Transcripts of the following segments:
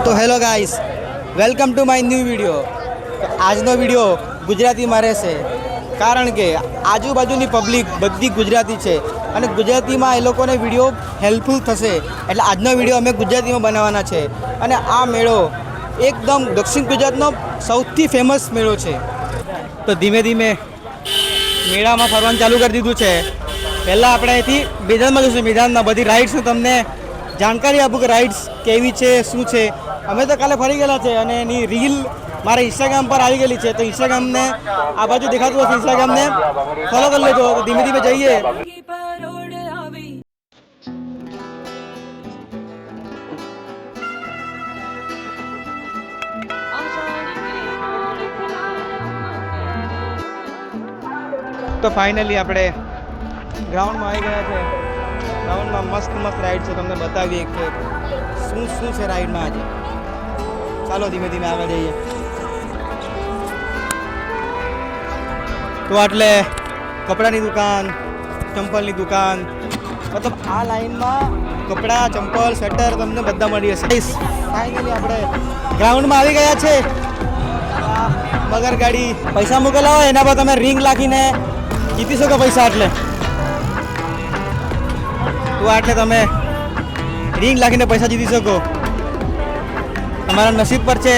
તો hello guys, welcome to my new video. આજનો video ગુજરાતીમાં રહેશે કારણ કે આજુબાજુની પબ્લિક બધી ગુજરાતી છે અને ગુજરાતીમાં એ લોકોને વિડીયો હેલ્પફુલ થશે. એટલે આજનો વિડીયો અમે ગુજરાતીમાં બનાવવાના છે. અને આ મેળો એકદમ દક્ષિણ ગુજરાતનો સૌથી ફેમસ મેળો છે. તો ધીમે ધીમે મેળામાં ફરવાનું ચાલુ કરી દીધું છે. પહેલાં આપણે અહીંથી મેદાનમાં જઈશું. મેદાનમાં બધી રાઇડ્સનું તમને જાણકારી આપું કે રાઇડ્સ કેવી છે, શું છે. અમે તો કાલે ફરી ગયેલા છે અને એની રીલ મારા ઇન્સ્ટાગ્રામ પર આવી ગયેલી છે. તો ઇન્સ્ટાગ્રામને આ બાજુ દેખાતું હશે, ઇન્સ્ટાગ્રામને ફોલો કરી લેજો. તો ધીમે ધીમે જઈએ. તો ફાઇનલી આપણે ગ્રાઉન્ડમાં આવી ગયા છે. ગ્રાઉન્ડમાં મસ્ત મસ્ત રાઈડ છે. તમને બતાવીએ કે શું શું છે રાઈડમાં આજે. ચાલો ધીમે ધીમે આગળ જઈએ. તો એટલે કપડાની દુકાન, ચંપલની દુકાન, મતલબ આ લાઈનમાં કપડાં, ચંપલ, સ્વેટર તમને બધા મળી જશે. ફાઇનલી આપણે ગ્રાઉન્ડમાં આવી ગયા છે. મગર ગાડી પૈસા મૂકેલા હોય એના પર તમે રિંગ લાખીને જીતી શકો પૈસા. એટલે તો આટલે તમે રિંગ લાખીને પૈસા જીતી શકો. તમારા નસીબ પર છે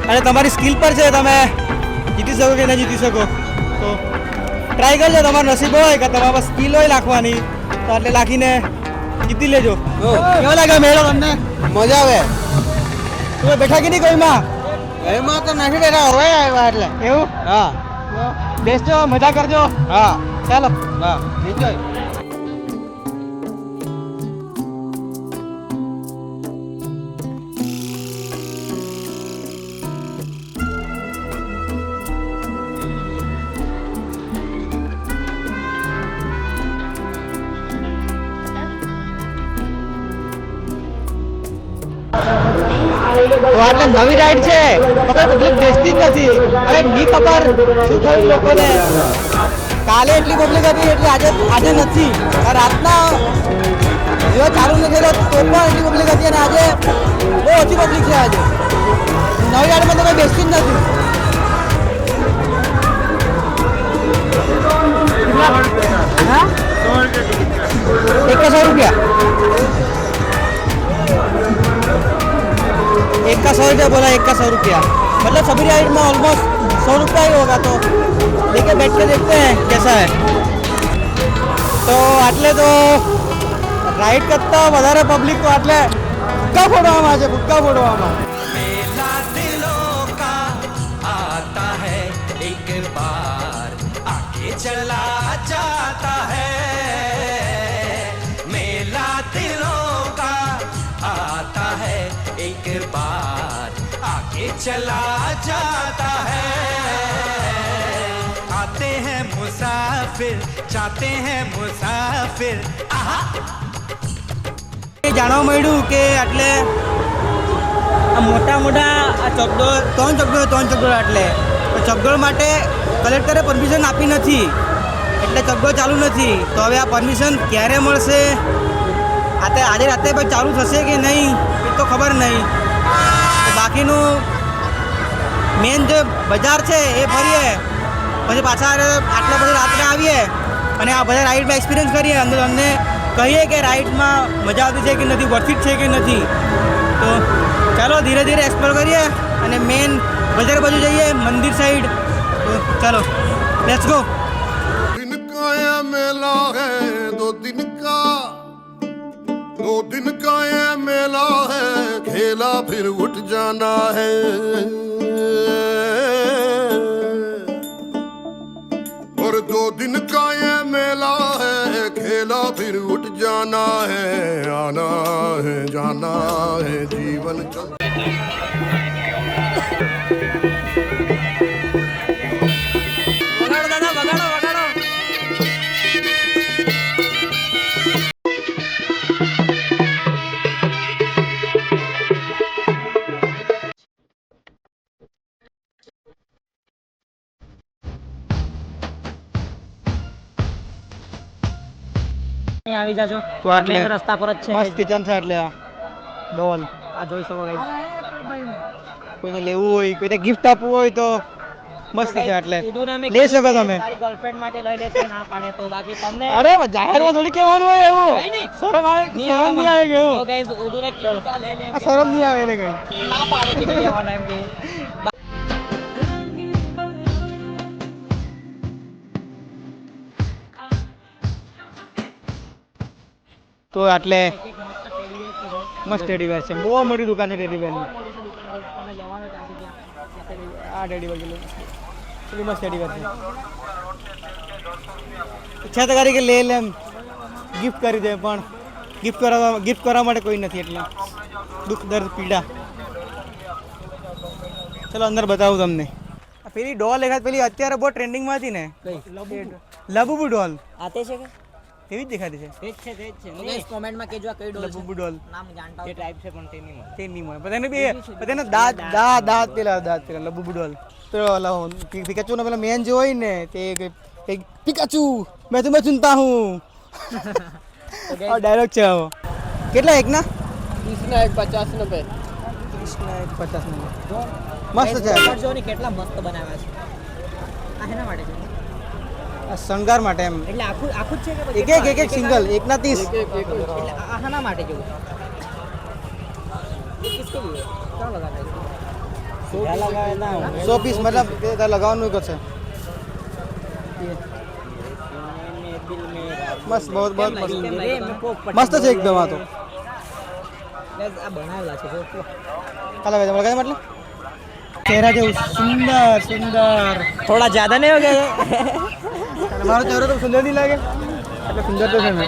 અને તમારી સ્કિલ પર છે. તમે જીતી શકો કે ન જીતી શકો. તો ટ્રાય કરજો. તમારું નસીબ હોય કે તમારા પાસે સ્કિલ હોય લાખવાની, તો એટલે લાખીને જીતી લેજો. કેવો લાગે મેળો તમને? મજા આવે. તમે બેઠા કે નહીં કોઈમાં? એમાં તો નથી બેઠા, હવે આવ્યા એટલે. એવું? હા. બેસજો, મજા કરજો. હા. ચાલો. હા. એન્જોય. તો આટલે નવી રાઈડ છે. પબ્લિક બેસતી જ નથી. અરે ની ખબર શું થયું લોકોને. કાલે એટલી પબ્લિક હતી એટલે આજે નથી. રાતના જો ચાલુ નથી થયેલો તો પણ એટલી પબ્લિક હતી અને આજે બહુ ઓછી પબ્લિક છે. આજે નવી રાઈડમાં તો કંઈ બેસતી જ નથી. હા, 100 रुपया. 100 रुपया बोला, 100 रुपया. मतलब सभी राइड में ऑलमोस्ट 100 रुपया ही होगा. तो देखिए बैठ के देखते हैं कैसा है. तो आटले तो राइड करता વધારે પબ્લિક તો આટલે ભૂક્કા ફોડવામાં છે. ભૂક્કા ફોડવામાં. मेला दिलों का आता है एक बार आके चला जाता है. मेला दिलों का आता है एक बार आके चला जाता है. आते हैं मुसाफिर, जाते हैं मुसाफिर. आहा. જાણવા મળ્યું કે એટલે આ મોટા મોટા આ ચકડોળ, ત્રણ ચકડોળ એટલે ચકડોળ માટે કલેક્ટરે પરમિશન આપી નથી. એટલે ચકડોળ ચાલુ નથી. તો હવે આ પરમિશન ક્યારે મળશે? આજે રાતે પછી ચાલુ થશે કે નહીં એ તો ખબર નહીં. બાકીનું મેન જે બજાર છે એ ફરીએ, પછી પાછા આટલા પછી રાત્રે આવીએ અને આ બધા રાઈડમાં એક્સપિરિયન્સ કરીએ. અંદર અમને કહીએ કે રાઈડમાં મજા આવતી છે કે નથી, વર્થિટ છે કે નથી. તો ચાલો ધીરે ધીરે એક્સપ્લોર કરીએ અને મેન બજાર બાજુ જઈએ, મંદિર સાઈડ. તો ચાલો લેટ્સ ગો. दिन का ये मेला है, दो दिन का ये मेला है, खेला फिर उठ जाना है. और 2 दिन का ये मेला है, खेला फिर उठ जाना है. आना है जाना है जीवन चल. આવી જાજો. તો આટલે રસ્તા પર જ છે. મસ્ત કિચન છે. એટલે આ ડોલ આ જોઈ શકો ગાઈસ. કોઈને લેવું હોય કોઈને ગિફ્ટ આપવું હોય તો મસ્ત છે એટલે લઈ શકો તમે. ગર્લફ્રેન્ડ માટે લઈ લેતો ના પાડે તો બાકી તમને અરે જાહેરમાં થોડી કહેવાનું હોય એવું. શરમ આવે શરમ નહીં આવે કે એવું? તો ગાઈસ ઉડુને ખિલકા લઈ લે આ શરમ નહીં આવે એને કઈ. ના પાડે કે લેવાના એમ કે તો એટલે મસ્ત ટેડીવેર છે. બહુ મોટી દુકાન છે ટેડીવેરની. આ ટેડીવેર કેટલી મસ્ત ટેડીવેર છે. ઈચ્છા તો કરી કે લે લે એમ ગિફ્ટ કરી દે પણ ગિફ્ટ કરવા માટે કોઈ નથી એટલે દુઃખ દર્દ પીડા. ચલો અંદર બતાવું તમને. પેલી ડોલ એકાદ પેલી અત્યારે બહુ ટ્રેન્ડિંગમાં હતી ને લબુબુ ડોલ આતે છે કે તેવી જ દેખાતી છે. તેજ છે તો ગાઈસ કોમેન્ટ માં કહેજો કઈ ડોલ છે લબુબુ ડોલ નામ જાણતા હોય ટાઈપ છે પણ તે નહીં મળે તે નહીં મળે પણ એને બે પણ દાંત પેલા લબુબુ ડોલ પેલો પિકાચુ નો પેલા મેન જે હોય ને તે પિકાચુ મેં તુમ્हें सुनता हूँ આ ડાયલોગ છે આવો. કેટલા એક ના 30 ના 150 50 મસ્ત છે. જો ને કેટલા મસ્ત બનાવ્યા છે આ હેના માટે છે આ શણગાર માટે એમ એટલે આખું આખું જ છે કે એક સિંગલ એક ના 30 એટલે આ હાના માટે જેવું ये किसके लिए क्या लगाना है क्या लगाया ना 100 पीस मतलब તે લગાવવાનું છે. મસ્ત બહુ મસ્ત છે એકદમ. આ તો આ બનાવેલા છે જો કાલા વેજ લગાય મતલબ ચહેરા જેવું સુંદર સુંદર. थोड़ा ज्यादा नहीं हो गया મારો ચહેરો તો સુંદર નહીં લાગે એટલે સુંદર તો છે ને.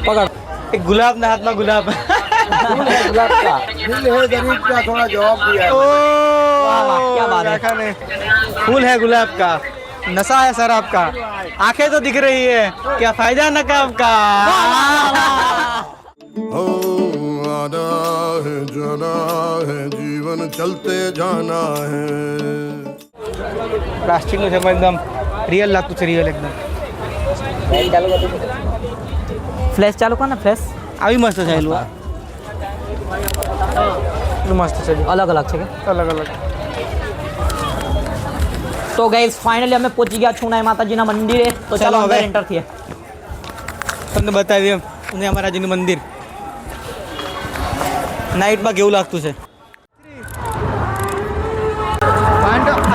પકડ એક ગુલાબના હાથમાં ગુલાબ. गुलाब का दिल है गरीब का थोड़ा जवाब दिया ओ क्या बात है. देखा नहीं फूल है गुलाब का नशा है शराब का आंखें तो दिख रही है क्या फायदा नकाब का. हो आना है जाना है जीवन चलते जाना है. प्लास्टिक નું છે એકદમ રિયલ લાગતું છે. રિયલ એકદમ फ्लैश चालू कर ना फ्लैश આવી મસ્ત છે એલું. મસ્ત છે अलग अलग છે અલગ અલગ. તો ગાઈસ ફાઇનલી અમે પહોંચી ગયા છુનાઈ માતાજીના મંદિરે તો ચાલો ચાલો અંદર હવે. એન્ટર થઈએ. તમને બતાવીએ અને અમારાજીનું મંદિર નાઇટમાં કેવું લાગતું છે.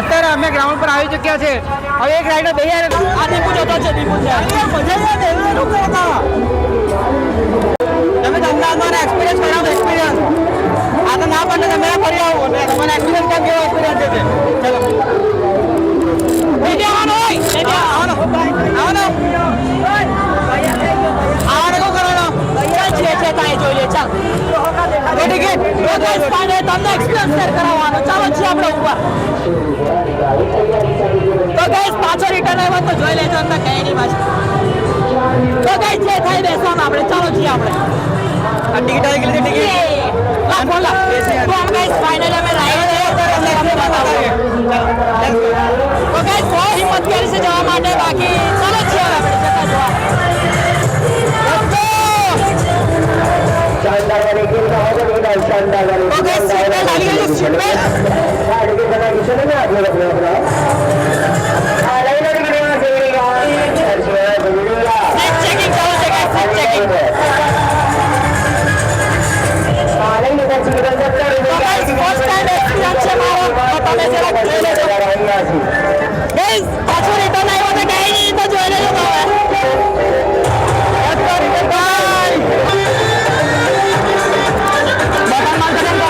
અત્યારે અમે ગ્રાઉન્ડ પર આવી ચૂક્યા છે. હવે એક રાઈડર બે આ દીપુ જતો છે દીપુ છે તમે તમને અમારા એક્સપિરિયન્સ કરાવો એક્સપિરિયન્સ. આ તો ના પડે તમે ફરી આવો એટલે તમારા એક્સપિરિયન્સ કેમ કેવો એક્સપિરિયન્સ છે. ચલો બેટી આવવાનો હોય બેટી આવવાનો આવવાનો કો કરવાનો ચાલ છે તાય જોઈ લે ચાલ રેડી કે તો ગાઈસ ફાઇનલી તમને એક્સપિરિયન્સ શેર કરાવવાનો ચાલો છીએ આપણે ઉપર તો ગાઈસ પાછો રિટર્ન આવ્યો તો જોઈ લેજો અંદર કઈ નહીં પાછું તો ગાઈસ જે થાય બેસવાનું આપણે ચાલો છીએ આપણે આ ટિકિટ આવી ગઈ ટિકિટ લા બોલા તો ગાઈસ ફાઇનલી અમે રાઈડ તો ગાઈસ બહુ હિંમત કરી છે જવા માટે બાકી ચાલો છીએ હવે આપણે જતા જોવા तो गाइस सीट बेल्ट डाली गई है सीट बेल्ट सीट चेकिंग चालू है गाइस सीट चेकिंग तो गाइस फर्स्ट टाइम एक्सपीरियंस है मारो तो તમે જરા જોઈ લેજો गाइस પાછો રિટર્ન આવ્યો તો કઈ નહીં તો જોઈ લેજો હવે બટન માર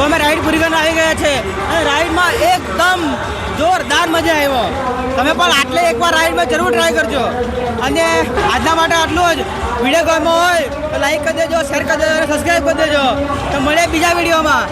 તો અમે રાઈડ પૂરી કરીને આવી ગયા છે અને રાઈડમાં એકદમ જોરદાર મજા આવ્યો. તમે પણ આટલે એકવાર રાઈડમાં જરૂર ટ્રાય કરજો. અને આજના માટે આટલું જ. વિડીયો ગમ્યો હોય તો લાઈક કરી દેજો, શેર કરી દેજો અને સબસ્ક્રાઈબ કરી દેજો. તો મળીએ બીજા વિડીયોમાં.